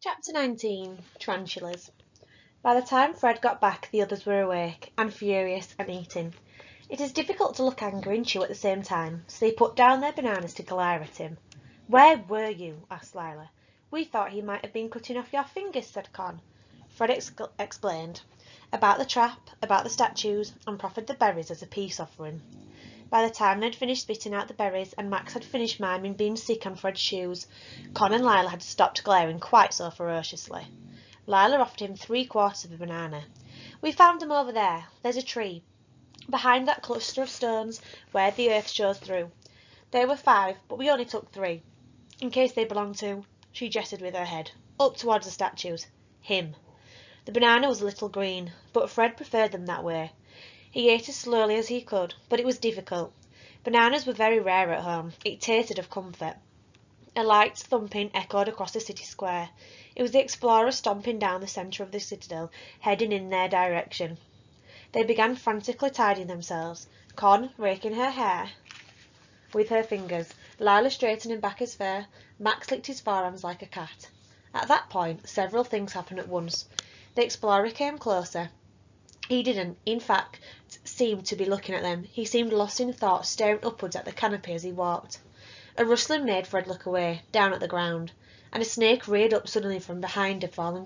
Chapter 19. Tarantulas. By the time Fred got back, the others were awake, and furious, and eating. It is difficult to look angry and chew at the same time, so they put down their bananas to glare at him. "Where were you?" asked Lila. "We thought he might have been cutting off your fingers," said Con. Fred explained about the trap, about the statues, and proffered the berries as a peace offering. By the time they'd finished spitting out the berries, and Max had finished miming being sick on Fred's shoes, Con and Lila had stopped glaring quite so ferociously. Lila offered him 3/4 of a banana. "We found them over there. There's a tree behind that cluster of stones where the earth shows through. There were 5, but we only took 3, in case they belonged to," she gestured with her head, up towards the statues. "Him." The banana was a little green, but Fred preferred them that way. He ate as slowly as he could, but it was difficult. Bananas were very rare at home. It tasted of comfort. A light thumping echoed across the city square. It was the explorer stomping down the centre of the citadel, heading in their direction. They began frantically tidying themselves, Con raking her hair with her fingers, Lila straightening back his fur, Max licked his forearms like a cat. At that point, several things happened at once. The explorer came closer. He didn't, in fact, seem to be looking at them. He seemed lost in thought, staring upwards at the canopy as he walked. A rustling made Fred look away, down at the ground, and a snake reared up suddenly from behind a fallen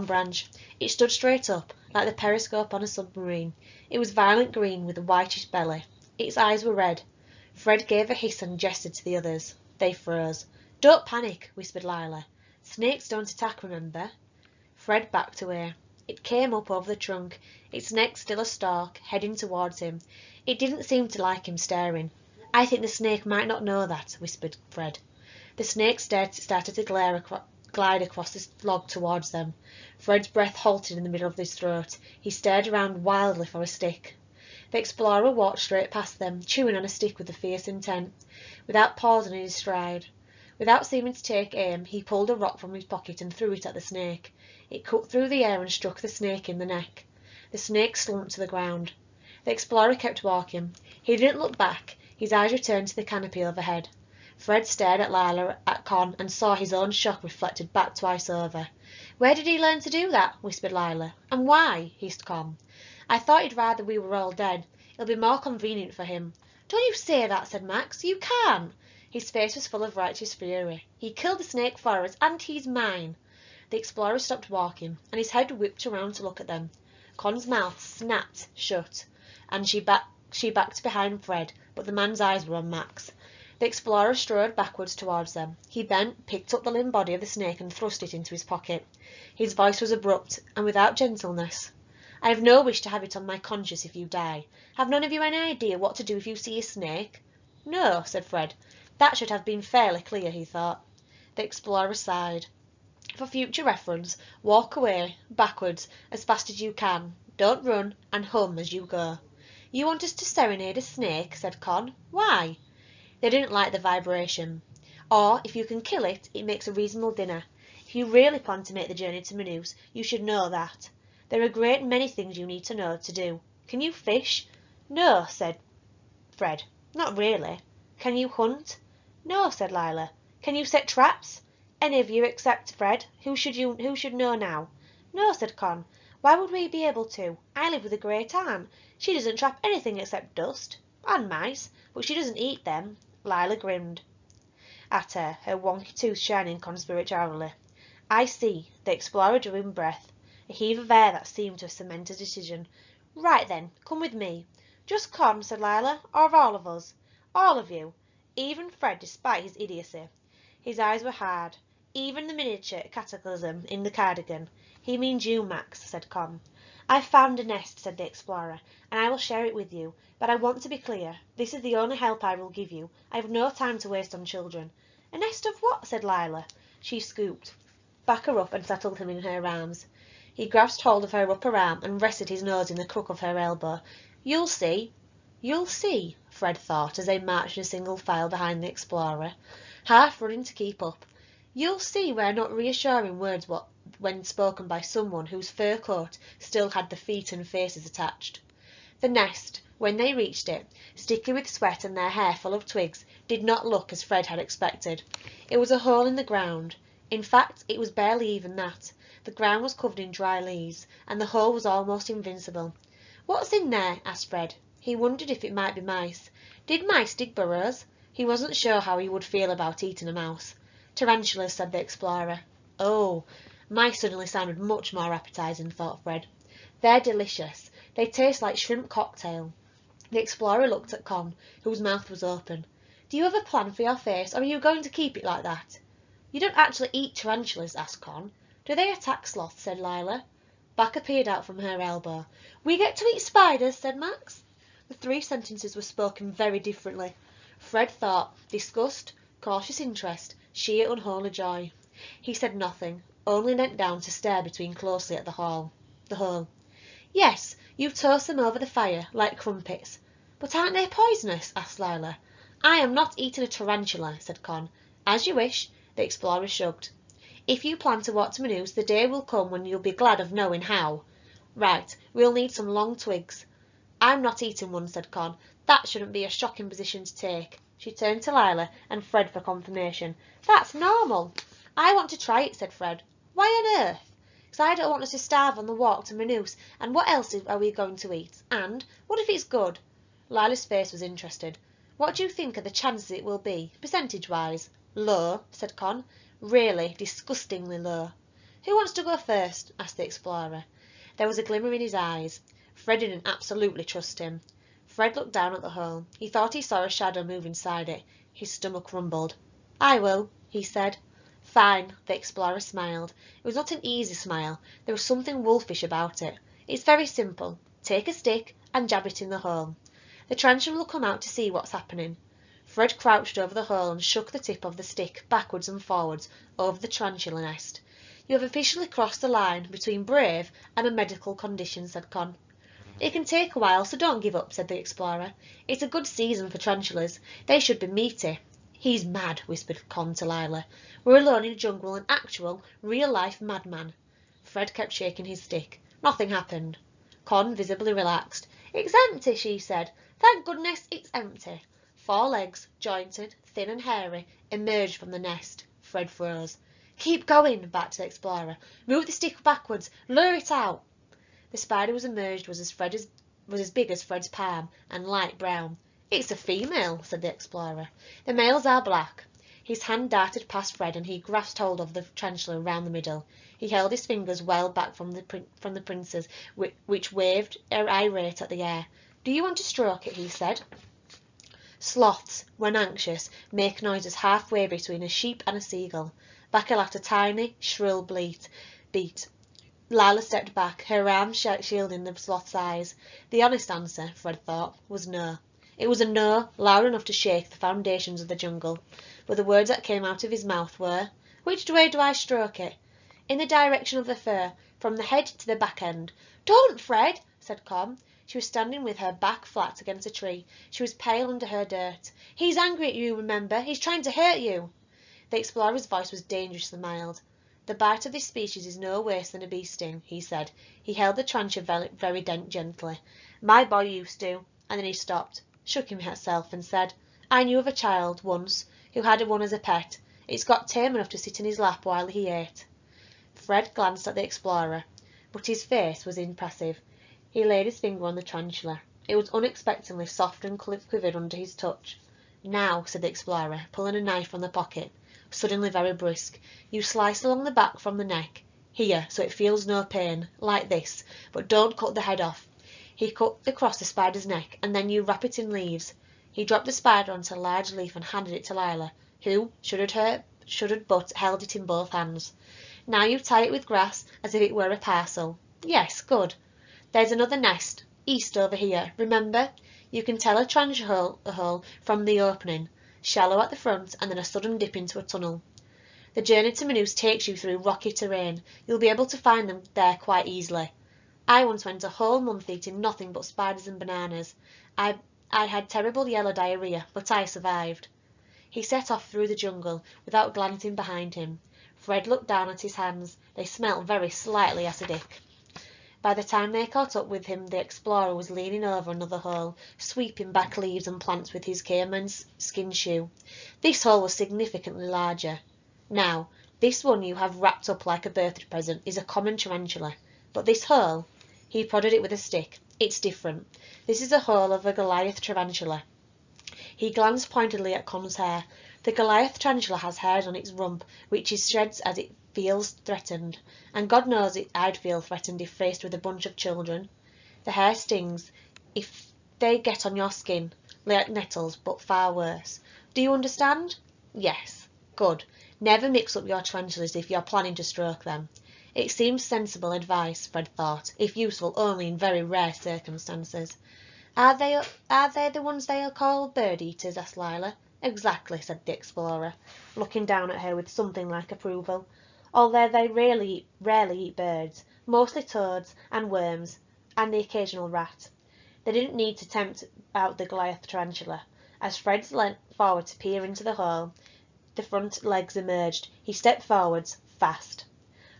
branch. It stood straight up, like the periscope on a submarine. It was violet green with a whitish belly. Its eyes were red. Fred gave a hiss and gestured to the others. They froze. "Don't panic," whispered Lila. "Snakes don't attack, remember." Fred backed away. It came up over the trunk, its neck still a stalk, heading towards him. It didn't seem to like him staring. "I think the snake might not know that," whispered Fred. The snake started to glide across the log towards them. Fred's breath halted in the middle of his throat. He stared around wildly for a stick. The explorer walked straight past them, chewing on a stick with a fierce intent, without pausing in his stride. Without seeming to take aim, he pulled a rock from his pocket and threw it at the snake. It cut through the air and struck the snake in the neck. The snake slumped to the ground. The explorer kept walking. He didn't look back. His eyes returned to the canopy overhead. Fred stared at Lila, at Con, and saw his own shock reflected back twice over. "Where did he learn to do that?" whispered Lila. "And why?" hissed Con. "I thought he'd rather we were all dead. It'll be more convenient for him." "Don't you say that," said Max. "You can't." His face was full of righteous fury. "He killed the snake for us, and he's mine." The explorer stopped walking, and his head whipped around to look at them. Con's mouth snapped shut, and she backed behind Fred, but the man's eyes were on Max. The explorer strode backwards towards them. He bent, picked up the limp body of the snake and thrust it into his pocket. His voice was abrupt, and without gentleness. "I have no wish to have it on my conscience if you die. Have none of you any idea what to do if you see a snake?" "No," said Fred. That should have been fairly clear, he thought. The explorer sighed. "For future reference, walk away, backwards, as fast as you can. Don't run, and hum as you go." "You want us to serenade a snake?" said Con. "Why?" They didn't like the vibration. "Or, if you can kill it, it makes a reasonable dinner. If you really plan to make the journey to Maynooth, you should know that. There are a great many things you need to know to do. Can you fish?" "No," said Fred. "Not really." "Can you hunt?" "No," said Lila. "Can you set traps?" "Any of you except Fred. Who should know now?" "No," said Con. "Why would we be able to? I live with a great aunt. She doesn't trap anything except dust. And mice. But she doesn't eat them." Lila grinned at her wonky tooth shining conspiratorially. "I see." The explorer drew in breath, a heave of air that seemed to cement a decision. "Right then, come with me." "Just Con," said Lila, "or all of us?" "All of you." Even Fred, despite his idiocy. His eyes were hard. "Even the miniature cataclysm in the cardigan." "He means you, Max," said Con. "I've found a nest," said the explorer, "and I will share it with you. But I want to be clear. This is the only help I will give you. I have no time to waste on children." "A nest of what?" said Lila. She scooped back her up and settled him in her arms. He grasped hold of her upper arm and rested his nose in the crook of her elbow. "You'll see." "You'll see," Fred thought, as they marched in a single file behind the explorer, half running to keep up. "You'll see" were not reassuring words when spoken by someone whose fur coat still had the feet and faces attached. The nest, when they reached it, sticky with sweat and their hair full of twigs, did not look as Fred had expected. It was a hole in the ground. In fact, it was barely even that. The ground was covered in dry leaves, and the hole was almost invincible. "What's in there?" asked Fred. He wondered if it might be mice. Did mice dig burrows? He wasn't sure how he would feel about eating a mouse. "Tarantulas," said the explorer. Oh, mice suddenly sounded much more appetizing, thought Fred. "They're delicious. They taste like shrimp cocktail." The explorer looked at Con, whose mouth was open. "Do you have a plan for your face, or are you going to keep it like that?" "You don't actually eat tarantulas?" asked Con. "Do they attack sloths?" said Lila. Back appeared out from her elbow. "We get to eat spiders," said Max. The three sentences were spoken very differently. Fred thought disgust, cautious interest, sheer unholy joy. He said nothing, only leant down to stare between closely at the hole. "Yes, you toast them over the fire, like crumpets." "But aren't they poisonous?" asked Lila. "I am not eating a tarantula," said Con. "As you wish," the explorer shrugged. "If you plan to walk to Maynooth, the day will come when you'll be glad of knowing how." "Right, we'll need some long twigs." "I'm not eating one," said Con. "That shouldn't be a shocking position to take." She turned to Lila and Fred for confirmation. "That's normal." "I want to try it," said Fred. "Why on earth?" "'Cause I don't want us to starve on the walk to Maynooth, and what else are we going to eat? And what if it's good?" Lila's face was interested. "What do you think are the chances it will be, percentage-wise?" "Low," said Con. "Really, disgustingly low." "Who wants to go first?" asked the explorer. There was a glimmer in his eyes. Fred didn't absolutely trust him. Fred looked down at the hole. He thought he saw a shadow move inside it. His stomach rumbled. "I will," he said. "Fine," the explorer smiled. It was not an easy smile. There was something wolfish about it. "It's very simple. Take a stick and jab it in the hole. The tarantula will come out to see what's happening." Fred crouched over the hole and shook the tip of the stick backwards and forwards over the tarantula nest. "You have officially crossed the line between brave and a medical condition," said Con. "It can take a while, so don't give up," said the explorer. "It's a good season for tarantulas. They should be meaty." "He's mad," whispered Con to Lila. "We're alone in a jungle, an actual, real-life madman." Fred kept shaking his stick. Nothing happened. Con visibly relaxed. "It's empty," she said. "Thank goodness it's empty." 4 legs, jointed, thin and hairy, emerged from the nest. Fred froze. "Keep going," barked the explorer. "Move the stick backwards. Lure it out." The spider was emerged was as big as Fred's palm and light brown. "It's a female," said the explorer. "The males are black." His hand darted past Fred and he grasped hold of the tarantula round the middle. He held his fingers well back from the princes, which waved irate at the air. "Do you want to stroke it?" he said. Sloths, when anxious, make noises halfway between a sheep and a seagull. Back let a tiny, shrill beat. Lila stepped back, her arm shielding the sloth's eyes. The honest answer, Fred thought, was no. It was a no loud enough to shake the foundations of the jungle. But the words that came out of his mouth were, "Which way do I stroke it?" "In the direction of the fur, from the head to the back end." "Don't, Fred," said Con. She was standing with her back flat against a tree. She was pale under her dirt. "He's angry at you, remember. He's trying to hurt you." The explorer's voice was dangerously mild. "The bite of this species is no worse than a bee sting," he said. He held the tarantula very gently. "My boy used to," and then he stopped, shook himself, and said, "I knew of a child, once, who had one as a pet. It's got tame enough to sit in his lap while he ate." Fred glanced at the explorer, but his face was impassive. He laid his finger on the tarantula. It was unexpectedly soft and quivered under his touch. "Now," said the explorer, pulling a knife from the pocket, suddenly very brisk, "you slice along the back from the neck. Here, so it feels no pain, like this, but don't cut the head off." He cut across the spider's neck, "and then you wrap it in leaves." He dropped the spider onto a large leaf and handed it to Lila, who, shuddered but held it in both hands. "Now you tie it with grass, as if it were a parcel." "Yes, good." "There's another nest, east over here, remember? You can tell a tarantula hole from the opening, shallow at the front and then a sudden dip into a tunnel. The journey to Maynooth takes you through rocky terrain. You'll be able to find them there quite easily. I once went a whole month eating nothing but spiders and bananas. I had terrible yellow diarrhea, but I survived." He set off through the jungle, without glancing behind him. Fred looked down at his hands. They smelt very slightly acidic. By the time they caught up with him, the explorer was leaning over another hole, sweeping back leaves and plants with his caveman's skin shoe. This hole was significantly larger. "Now, This one you have wrapped up like a birthday present is a common tarantula, but this hole," he prodded it with a stick, "it's different. This is the hole of a Goliath tarantula." He glanced pointedly at Con's hair. The Goliath tarantula has hairs on its rump, which it sheds as it feels threatened, and God knows I'd feel threatened if faced with a bunch of children. The hair stings if they get on your skin, like nettles, but far worse. Do you understand? Yes. Good. Never mix up your tarantulas if you're planning to stroke them. It seems sensible advice, Fred thought, if useful only in very rare circumstances. Are they the ones they are called bird-eaters? Asked Lila. Exactly, said the explorer, looking down at her with something like approval. Although they rarely eat birds, mostly toads and worms, and the occasional rat. They didn't need to tempt out the Goliath tarantula. As Fred leant forward to peer into the hole, the front legs emerged. He stepped forwards, fast.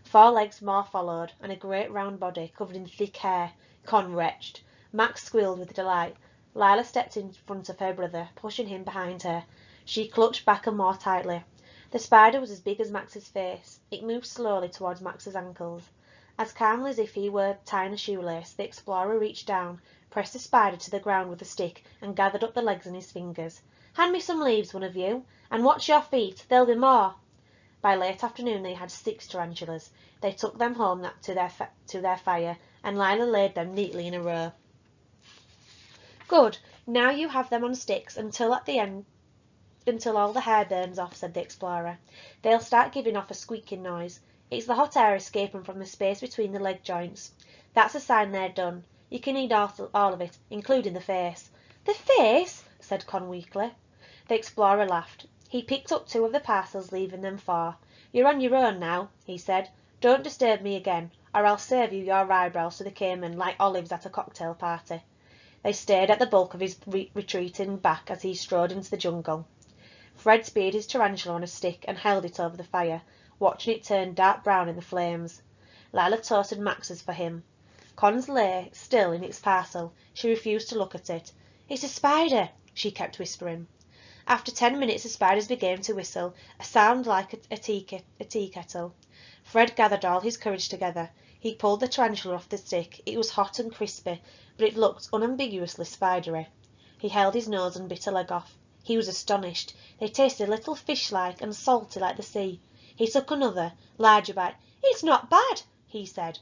4 legs more followed, and a great round body covered in thick hair. Con retched. Max squealed with delight. Lila stepped in front of her brother, pushing him behind her. She clutched back and more tightly. The spider was as big as Max's face. It moved slowly towards Max's ankles. As calmly as if he were tying a shoelace, the explorer reached down, pressed the spider to the ground with a stick, and gathered up the legs in his fingers. "Hand me some leaves, one of you, and watch your feet. There'll be more." By late afternoon they had 6 tarantulas. They took them home to their fire, and Lila laid them neatly in a row. "Good. Now you have them on sticks until all the hair burns off," said the explorer. "They'll start giving off a squeaking noise. It's the hot air escaping from the space between the leg joints. That's a sign they're done. You can eat all of it, including the face." "The face?" said Con weakly. The explorer laughed. He picked up 2 of the parcels, leaving them 4. "You're on your own now," he said. "Don't disturb me again, or I'll serve you your eyebrows to the cayman like olives at a cocktail party." They stared at the bulk of his retreating back as he strode into the jungle. Fred speared his tarantula on a stick and held it over the fire, watching it turn dark brown in the flames. Lila toasted Max's for him. Con's lay still in its parcel. She refused to look at it. "It's a spider," she kept whispering. After 10 minutes the spiders began to whistle, a sound like a tea kettle. Fred gathered all his courage together. He pulled the tarantula off the stick. It was hot and crispy, but it looked unambiguously spidery. He held his nose and bit a leg off. He was astonished. They tasted a little fish-like and salty like the sea. He took another, larger bite. "It's not bad," he said.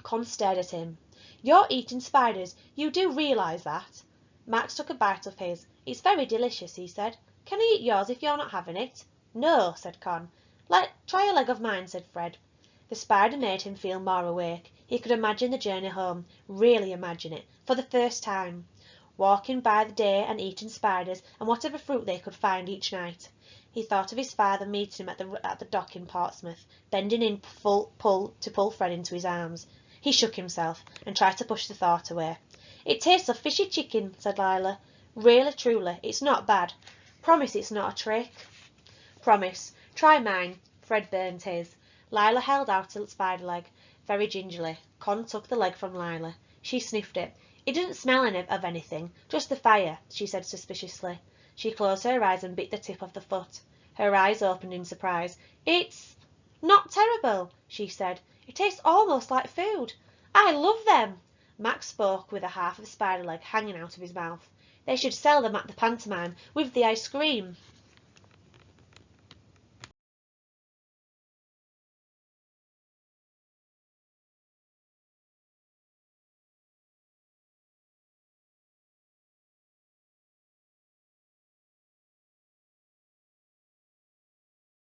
Con stared at him. "You're eating spiders. You do realise that?" Max took a bite of his. "It's very delicious," he said. "Can I eat yours if you're not having it?" "No," said Con. "Try a leg of mine," said Fred. The spider made him feel more awake. He could imagine the journey home, really imagine it, for the first time. Walking by the day and eating spiders and whatever fruit they could find each night. He thought of his father meeting him at the dock in Portsmouth, bending in to pull Fred into his arms. He shook himself and tried to push the thought away. "It tastes of fishy chicken," said Lila. "Really, truly, it's not bad. Promise it's not a trick." "Promise. Try mine." Fred burned his. Lila held out a spider leg, very gingerly. Con took the leg from Lila. She sniffed it. "It didn't smell of anything, just the fire," she said suspiciously. She closed her eyes and bit the tip of the foot. Her eyes opened in surprise. "It's not terrible," she said. "It tastes almost like food. I love them." Max spoke with a half of the spider leg hanging out of his mouth. "They should sell them at the pantomime with the ice cream."